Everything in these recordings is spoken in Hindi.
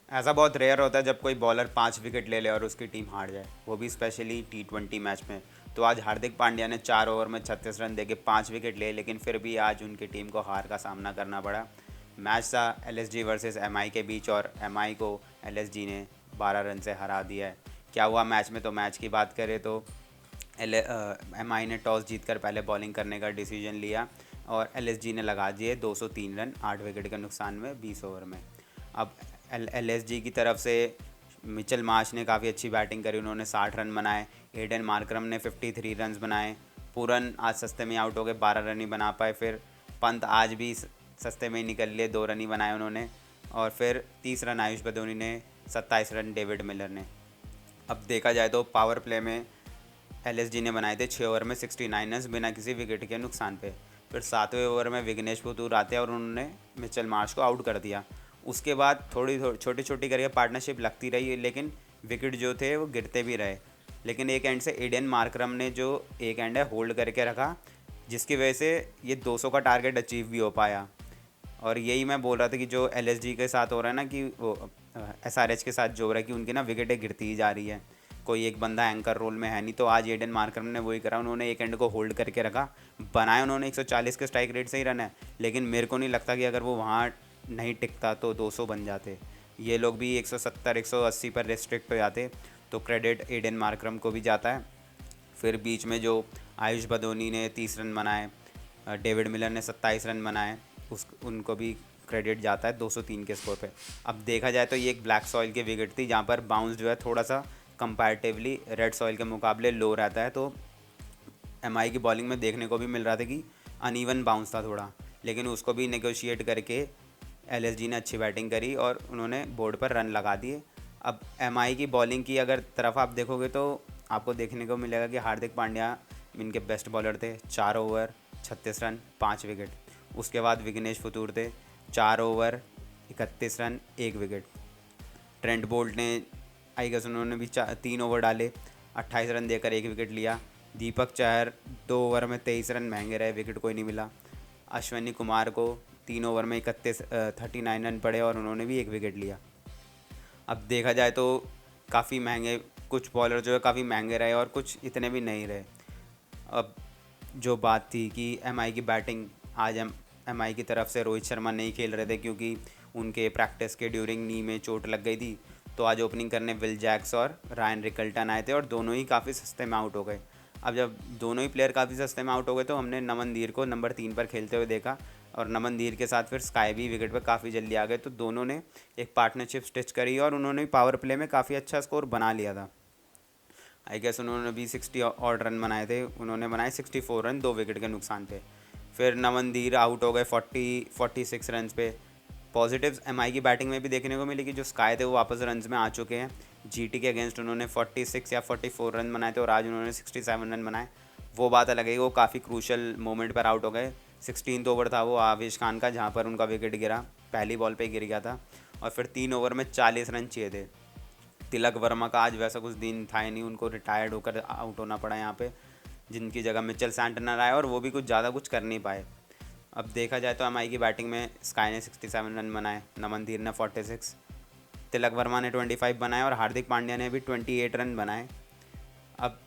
ऐसा बहुत रेयर होता है जब कोई बॉलर 5 विकेट ले ले और उसकी टीम हार जाए, वो भी स्पेशली T20 मैच में। तो आज हार्दिक पांड्या ने 4 ओवर में 36 रन देके 5 विकेट लिए, लेकिन फिर भी आज उनकी टीम को हार का सामना करना पड़ा। मैच था LSG वर्सेस MI के बीच और MI को LSG ने 12 रन से हरा दिया है। क्या हुआ मैच में, तो मैच की बात करें तो MI ने टॉस जीतकर पहले बॉलिंग करने का डिसीजन लिया और LSG ने लगा दिए 203 रन 8 विकेट के नुकसान में 20 ओवर में। अब LSG की तरफ से मिचेल मार्श ने काफ़ी अच्छी बैटिंग करी, उन्होंने 60 रन बनाए। एडन मार्करम ने 53 रन बनाए। पूरन आज सस्ते में आउट हो गए, 12 रन ही बना पाए। फिर पंत आज भी सस्ते में ही निकल लिए, 2 रन ही बनाए उन्होंने। और फिर 30 रन आयुष बदोनी ने, 27 रन डेविड मिलर ने। अब देखा जाए तो पावर प्ले में LSG ने बनाए थे 6 ओवर में 69 रन बिना किसी विकेट के नुकसान पे। फिर 7वें ओवर में विघ्नेश पुतूर आते हैं और उन्होंने मिचेल मार्श को आउट कर दिया। उसके बाद थोड़ी छोटी छोटी करके पार्टनरशिप लगती रही, लेकिन विकेट जो थे वो गिरते भी रहे। लेकिन एक एंड से एडन मार्करम ने जो एक एंड है होल्ड करके रखा, जिसकी वजह से ये 200 का टारगेट अचीव भी हो पाया। और यही मैं बोल रहा था कि जो LSG के साथ हो रहा है ना, कि वो SRH के साथ जो हो रहा है कि उनकी ना विकेटें गिरती ही जा रही है, कोई एक बंदा एंकर रोल में है नहीं। तो आज एडन मार्करम ने वही करा, उन्होंने एक एंड को होल्ड करके रखा। बनाए उन्होंने 140 के स्ट्राइक रेट से ही रन है, लेकिन मेरे को नहीं लगता कि अगर वो वहाँ नहीं टिकता तो 200 बन जाते। ये लोग भी 170 180 पर रिस्ट्रिक्ट हो जाते। तो क्रेडिट एडन मार्करम को भी जाता है। फिर बीच में जो आयुष बदोनी ने 30 रन बनाए, डेविड मिलर ने 27 रन बनाए, उस उनको भी क्रेडिट जाता है 203 के स्कोर पे। अब देखा जाए तो ये एक ब्लैक सॉइल की विकेट थी, जहाँ पर बाउंस जो है थोड़ा सा कंपैरेटिवली रेड सॉइल के मुकाबले लो रहता है। तो MI की बॉलिंग में देखने को भी मिल रहा था कि अनइवन बाउंस था थोड़ा, लेकिन उसको भी नेगोशिएट करके LSG ने अच्छी बैटिंग करी और उन्होंने बोर्ड पर रन लगा दिए। अब MI की बॉलिंग की अगर तरफ आप देखोगे तो आपको देखने को मिलेगा कि हार्दिक पांड्या इनके बेस्ट बॉलर थे। 4 ओवर 36 रन 5 विकेट। उसके बाद विघ्नेश पुतूर थे, 4 over 31 run 1 wicket. Trent Boult ने आई गेस उन्होंने भी 3 ओवर डाले, 28 रन देकर 1 विकेट लिया। दीपक चहर 2 ओवर में 23 रन महंगे रहे, विकेट कोई नहीं मिला। अश्विनी कुमार को 3 ओवर में 39 रन पड़े और उन्होंने भी 1 विकेट लिया। अब देखा जाए तो काफ़ी महंगे कुछ बॉलर जो है काफ़ी महंगे रहे और कुछ इतने भी नहीं रहे। अब जो बात थी कि MI की बैटिंग, आज MI की तरफ से रोहित शर्मा नहीं खेल रहे थे क्योंकि उनके प्रैक्टिस के ड्यूरिंग नी में चोट लग गई थी। तो आज ओपनिंग करने विल जैक्स और रायन रिकल्टन आए थे और दोनों ही काफ़ी सस्ते में आउट हो गए। अब जब दोनों ही प्लेयर काफ़ी सस्ते में आउट हो गए तो हमने नमन धीर को नंबर 3 पर खेलते हुए देखा और नमन धीर के साथ फिर स्काई भी विकेट पर काफ़ी जल्दी आ गए। तो दोनों ने एक पार्टनरशिप स्टिच करी और उन्होंने पावर प्ले में काफ़ी अच्छा स्कोर बना लिया था। आई गेस उन्होंने भी 60 और रन बनाए थे, उन्होंने बनाए 64 रन 2 विकेट के नुकसान पे। फिर नमन धीर आउट हो गए 46 रन पे। पॉजिटिव्स MI की बैटिंग में भी देखने को मिली कि जो स्काई थे वो वापस रन्स में आ चुके हैं। GT के अगेंस्ट उन्होंने 46 या 44 रन बनाए थे और आज उन्होंने 67 रन बनाए। वो बात अलग है कि वो काफ़ी क्रूशल मोमेंट पर आउट हो गए। 16th ओवर था वो आवेश खान का, जहाँ पर उनका विकेट गिरा, पहली बॉल पे गिर गया था। और फिर 3 ओवर में 40 रन चाहिए थे। तिलक वर्मा का आज वैसा कुछ दिन था ही नहीं, उनको रिटायर्ड होकर आउट होना पड़ा यहाँ पे, जिनकी जगह मिचेल सैंटनर आए और वो भी कुछ ज़्यादा कुछ कर नहीं पाए। अब देखा जाए तो MI की बैटिंग में स्काई ने 67 रन बनाए, नमन धीर ने 46, तिलक वर्मा ने 25 बनाए और हार्दिक पांड्या ने भी 28 रन बनाए। अब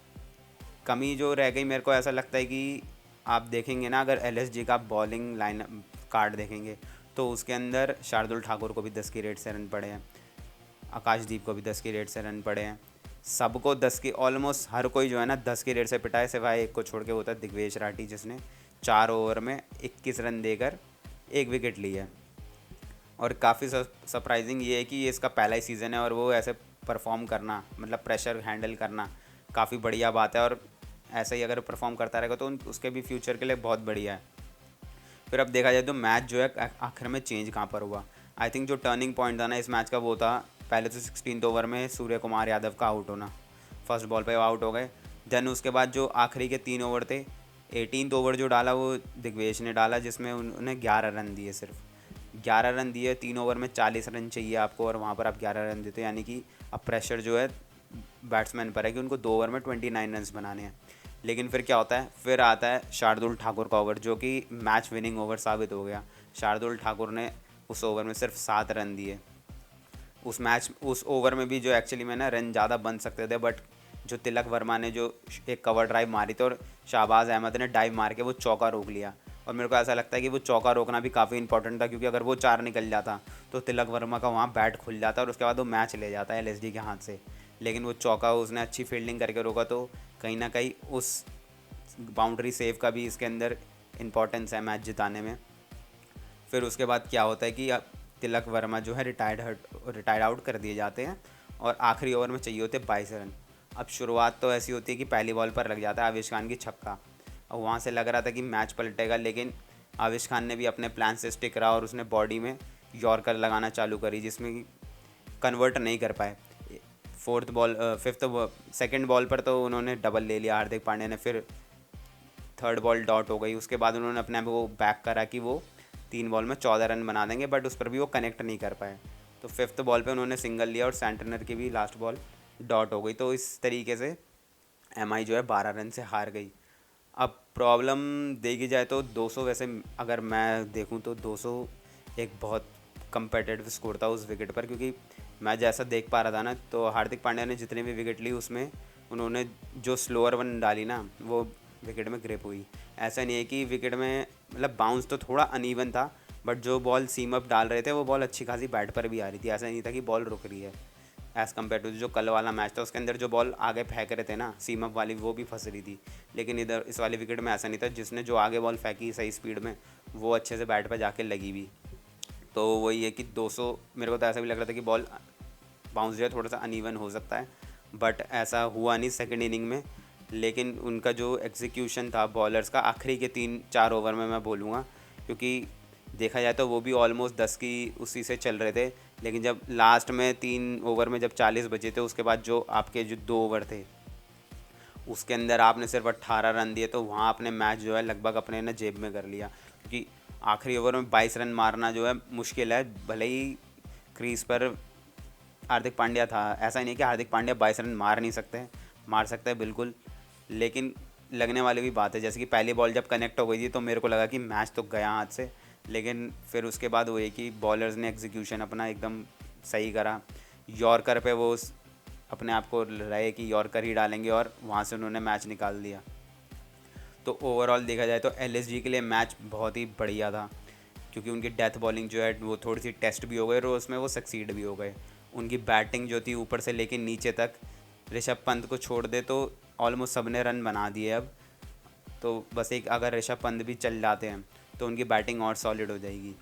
कमी जो रह गई, मेरे को ऐसा लगता है कि आप देखेंगे ना, अगर LSG का बॉलिंग लाइन कार्ड देखेंगे तो उसके अंदर शार्दुल ठाकुर को भी 10 की रेट से रन पड़े हैं, आकाशदीप को भी 10 की रेट से रन पड़े हैं। सबको 10 की, ऑलमोस्ट हर कोई जो है ना 10 की रेट से पिटा है, सिवाय एक को छोड़ के, होता है दिग्वेश राठी, जिसने 4 ओवर में 21 रन देकर 1 विकेट ली है। और काफ़ी सरप्राइजिंग ये है कि ये इसका पहला ही सीज़न है और वो ऐसे परफॉर्म करना, मतलब प्रेशर हैंडल करना, काफ़ी बढ़िया बात है। और ऐसे ही अगर परफॉर्म करता रहेगा तो उसके भी फ्यूचर के लिए बहुत बढ़िया है। फिर अब देखा जाए तो मैच जो है आखिर में चेंज कहाँ पर हुआ। आई थिंक जो टर्निंग पॉइंट था ना इस मैच का, वो था पहले तो 16th ओवर में सूर्य कुमार यादव का आउट होना, फर्स्ट बॉल पे आउट हो गए। देन उसके बाद जो आखिरी के 3 ओवर थे, 18th ओवर जो डाला वो दिग्वेश ने डाला, जिसमें उन्होंने 11 रन दिए, सिर्फ 11 रन दिए। 3 ओवर में 40 रन चाहिए आपको और वहाँ पर आप 11 रन देते, यानी कि अब प्रेशर जो है बैट्समैन पर है कि उनको 2 ओवर में 29 रन बनाने हैं। लेकिन फिर क्या होता है, फिर आता है शार्दुल ठाकुर का ओवर, जो कि मैच विनिंग ओवर साबित हो गया। शार्दुल ठाकुर ने उस ओवर में सिर्फ 7 रन दिए। उस ओवर में भी जो एक्चुअली में ना रन ज़्यादा बन सकते थे, बट जो तिलक वर्मा ने जो एक कवर ड्राइव मारी थी और शाहबाज अहमद ने डाइव मार के वो चौका रोक लिया। और मेरे को ऐसा लगता है कि वो चौका रोकना भी काफ़ी इंपॉर्टेंट था, क्योंकि अगर वो 4 निकल जाता तो तिलक वर्मा का वहाँ बैट खुल जाता और उसके बाद वो मैच ले जाता है एलएसडी के हाथ से। लेकिन वो चौका उसने अच्छी फील्डिंग करके रोका, तो कहीं ना कहीं उस बाउंड्री सेव का भी इसके अंदर इम्पोर्टेंस है मैच जिताने में। फिर उसके बाद क्या होता है कि अब तिलक वर्मा जो है रिटायर्ड आउट कर दिए जाते हैं और आखिरी ओवर में चाहिए होते 22 रन। अब शुरुआत तो ऐसी होती है कि पहली बॉल पर लग जाता है आविश खान की छक्का, और वहाँ से लग रहा था कि मैच पलटेगा, लेकिन आविश खान ने भी अपने प्लान से स्टिक रहा और उसने बॉडी में यॉर्कर लगाना चालू करी, जिसमें कन्वर्ट नहीं कर पाए। सेकंड बॉल पर तो उन्होंने डबल ले लिया हार्दिक पांड्या ने, फिर थर्ड बॉल डॉट हो गई। उसके बाद उन्होंने अपने आप को बैक करा कि वो 3 बॉल में 14 रन बना देंगे, बट उस पर भी वो कनेक्ट नहीं कर पाए। तो फिफ्थ बॉल पे उन्होंने सिंगल लिया और सेंटनर की भी लास्ट बॉल डॉट हो गई। तो इस तरीके से एमआई जो है 12 रन से हार गई। अब प्रॉब्लम देखी जाए तो 200, वैसे अगर मैं देखूं तो 200 एक बहुत कंपेटिटिव स्कोर था उस विकेट पर, क्योंकि मैं जैसा देख पा रहा था ना, तो हार्दिक पांड्या ने जितने भी विकेट ली उसमें उन्होंने जो स्लोअर वन डाली ना वो विकेट में ग्रिप हुई। ऐसा नहीं है कि विकेट में मतलब बाउंस तो थोड़ा अनइवन था, बट जो बॉल सीम अप डाल रहे थे वो बॉल अच्छी खासी बैट पर भी आ रही थी। ऐसा नहीं था कि बॉल रुक रही है। एज़ कम्पेयर टू जो कल वाला मैच था उसके अंदर जो बॉल आगे फेंक रहे थे ना सीम अप वाली, वो भी फंस रही थी। लेकिन इधर इस वाले विकेट में ऐसा नहीं था, जिसने जो आगे बॉल फेंकी सही स्पीड में वो अच्छे से बैट पर जाके लगी भी। तो वही है कि 200 मेरे को तो ऐसा भी लग रहा था कि बॉल बाउंस जो है थोड़ा सा अनइवन हो सकता है, बट ऐसा हुआ नहीं सेकंड इनिंग में। लेकिन उनका जो एग्जीक्यूशन था बॉलर्स का आखिरी के 3-4 ओवर में मैं बोलूँगा, क्योंकि देखा जाए तो वो भी ऑलमोस्ट 10 की उसी से चल रहे थे। लेकिन जब लास्ट में 3 ओवर में जब 40 बचे थे, उसके बाद जो आपके जो 2 ओवर थे उसके अंदर आपने सिर्फ 18 रन दिए, तो वहाँ आपने मैच जो है लगभग अपने ने जेब में कर लिया। क्योंकि आखिरी ओवर में 22 रन मारना जो है मुश्किल है। भले ही क्रीज पर हार्दिक पांड्या था, ऐसा नहीं कि हार्दिक पांड्या 22 रन मार नहीं सकते, मार सकते हैं बिल्कुल, लेकिन लगने वाली भी बात है। जैसे कि पहली बॉल जब कनेक्ट हो गई थी तो मेरे को लगा कि मैच तो गया हाथ से, लेकिन फिर उसके बाद वो ये कि बॉलर्स ने एग्जीक्यूशन अपना एकदम सही करा। यॉर्कर पे वो अपने आप को रहे कि यॉर्कर ही डालेंगे और वहाँ से उन्होंने मैच निकाल दिया। तो ओवरऑल देखा जाए तो एलएसजी के लिए मैच बहुत ही बढ़िया था, क्योंकि उनकी डेथ बॉलिंग जो है वो थोड़ी सी टेस्ट भी हो गई और उसमें वो सक्सीड भी हो गए। उनकी बैटिंग जो थी ऊपर से लेके नीचे तक, ऋषभ पंत को छोड़ दे तो ऑलमोस्ट सब ने रन बना दिए अब। तो बस एक अगर ऋषभ पंत भी चल जाते हैं तो उनकी बैटिंग और सॉलिड हो जाएगी।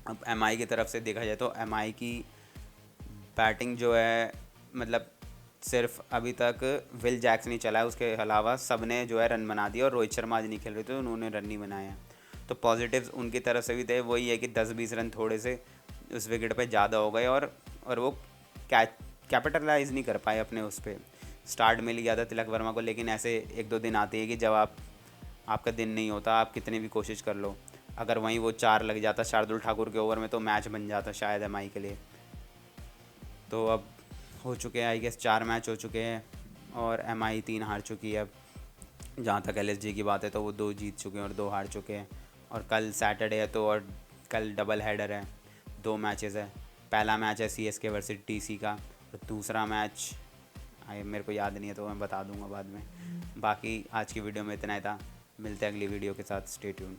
अब एमआई की तरफ से देखा जाए तो एमआई की बैटिंग जो है मतलब सिर्फ अभी तक विल जैक्स नहीं चला है, उसके अलावा सब ने जो है रन बना दिया। और रोहित शर्मा आज नहीं खेल रहे थे तो उन्होंने रन नहीं बनाए हैं। तो पॉजिटिव्स उनकी तरफ से भी थे, वही है कि 10-20 रन थोड़े से उस विकेट पे ज़्यादा हो गए और वो कैपिटलाइज नहीं कर पाए अपने उस पर। स्टार्ट मिल गया था तिलक वर्मा को, लेकिन ऐसे 1-2 दिन आते हैं कि जब आपका दिन नहीं होता, आप कितनी भी कोशिश कर लो। अगर वहीं वो 4 लग जाता शार्दुल ठाकुर के ओवर में तो मैच बन जाता शायद एमआई के लिए। तो अब हो चुके हैं आई गेस 4 मैच हो चुके हैं और एमआई 3 हार चुकी है। अब जहाँ तक एलएसजी की बात है तो वो 2 जीत चुके हैं और 2 हार चुके हैं। और कल सैटरडे है तो और कल डबल हेडर है, 2 मैचेस है। पहला मैच है सीएसके वर्सेस टीसी का, और दूसरा मैच मेरे को याद नहीं है तो मैं बता दूंगा बाद में। बाकी आज की वीडियो में इतना ही था, मिलते हैं अगली वीडियो के साथ, स्टे ट्यून्ड।